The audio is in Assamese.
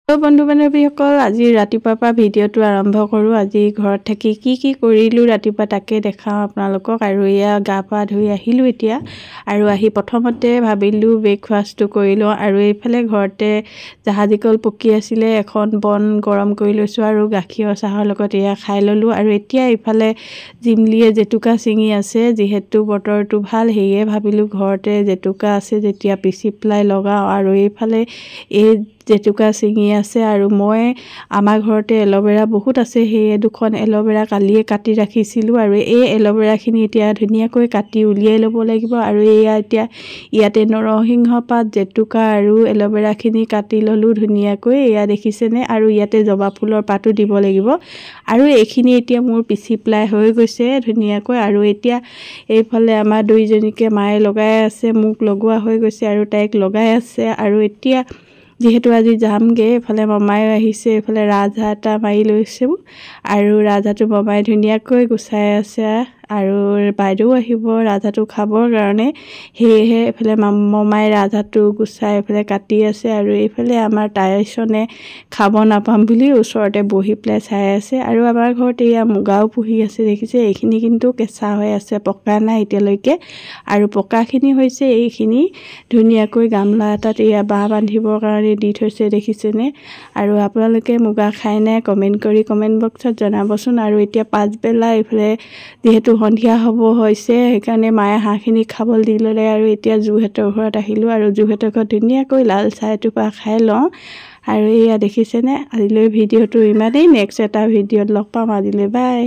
বন্ধু বান্ধৱীসকল আজি ৰাতিপুৱাৰ পৰা ভিডিঅ'টো আৰম্ভ কৰোঁ। আজি ঘৰত থাকি কি কৰিলোঁ ৰাতিপুৱা তাকে দেখাওঁ আপোনালোকক। আৰু এয়া গা পা ধুই আহিলোঁ এতিয়া, আৰু আহি প্ৰথমতে ভাবিলোঁ ব্ৰেকফাষ্টটো কৰি লওঁ। আৰু এইফালে ঘৰতে জাহাজী কল পকি আছিলে, এখন বন গৰম কৰি লৈছোঁ আৰু গাখীৰৰ চাহৰ লগত এয়া খাই ল'লোঁ। আৰু এতিয়া এইফালে জিমলিয়ে জেতুকা ছিঙি আছে, যিহেতু বতৰটো ভাল সেয়ে ভাবিলোঁ ঘৰতে জেতুকা আছে যেতিয়া পিচি পেলাই লগাওঁ। আৰু এইফালে এই জেতুকা ছিঙি আছে, আৰু মই আমাৰ ঘৰতে এল'ভেৰা বহুত আছে, সেয়ে দুখন এল'ভেৰা কালিয়ে কাটি ৰাখিছিলোঁ। আৰু এই এল'ভেৰাখিনি এতিয়া ধুনীয়াকৈ কাটি উলিয়াই ল'ব লাগিব। আৰু এয়া এতিয়া ইয়াতে নৰসিংহ পাত, জেতুকা আৰু এল'ভেৰাখিনি কাটি ল'লোঁ ধুনীয়াকৈ, এয়া দেখিছেনে। আৰু ইয়াতে জবা ফুলৰ পাতো দিব লাগিব। আৰু এইখিনি এতিয়া মোৰ পিচি পেলাই হৈ গৈছে ধুনীয়াকৈ। আৰু এতিয়া এইফালে আমাৰ দুইজনীকে মায়ে লগাই আছে, মোক লগোৱা হৈ গৈছে আৰু তাইক লগাই আছে। আৰু এতিয়া যিহেতু আজি যামগৈ, এইফালে মামায়ো আহিছে, এইফালে ৰাজহাঁহ এটা মাৰি লৈছোঁ। আৰু ৰাজহাঁহটো মামাই ধুনীয়াকৈ গুচাই আছে, আৰু বাইদেউ আহিব ৰাজহাঁহটো খাবৰ কাৰণে, সেয়েহে এইফালে মামাই ৰাজহাঁহটো গুচাই এইফালে কাটি আছে। আৰু এইফালে আমাৰ টাইচনে খাব নাপাম বুলি ওচৰতে বহি পেলাই চাই আছে। আৰু আমাৰ ঘৰত এয়া মুগাও পুহি আছে, দেখিছে। এইখিনি কিন্তু কেঁচা হৈ আছে, পকা নাই এতিয়ালৈকে। আৰু পকাখিনি হৈছে এইখিনি ধুনীয়াকৈ গামলা এটাত এয়া বাঁহ বান্ধিবৰ কাৰণে দি থৈছে, দেখিছেনে। আৰু আপোনালোকে মুগা খাই নাই কমেণ্ট কৰি কমেণ্ট বক্সত জনাবচোন। আৰু এতিয়া পাছবেলা এইফালে যিহেতু সন্ধিয়া হ'ব হৈছে, সেইকাৰণে মায়ে হাঁহখিনি খাবলৈ দি ল'লে। আৰু এতিয়া জুহেঁতৰ ঘৰত আহিলোঁ, আৰু জুহেঁতৰ ঘৰত ধুনীয়াকৈ লাল চাহ এটোপা খাই লওঁ। আৰু এয়া দেখিছেনে। আজিলৈ ভিডিঅ'টো ইমানেই, নেক্সট এটা ভিডিঅ'ত লগ পাম। আজিলৈ বাই।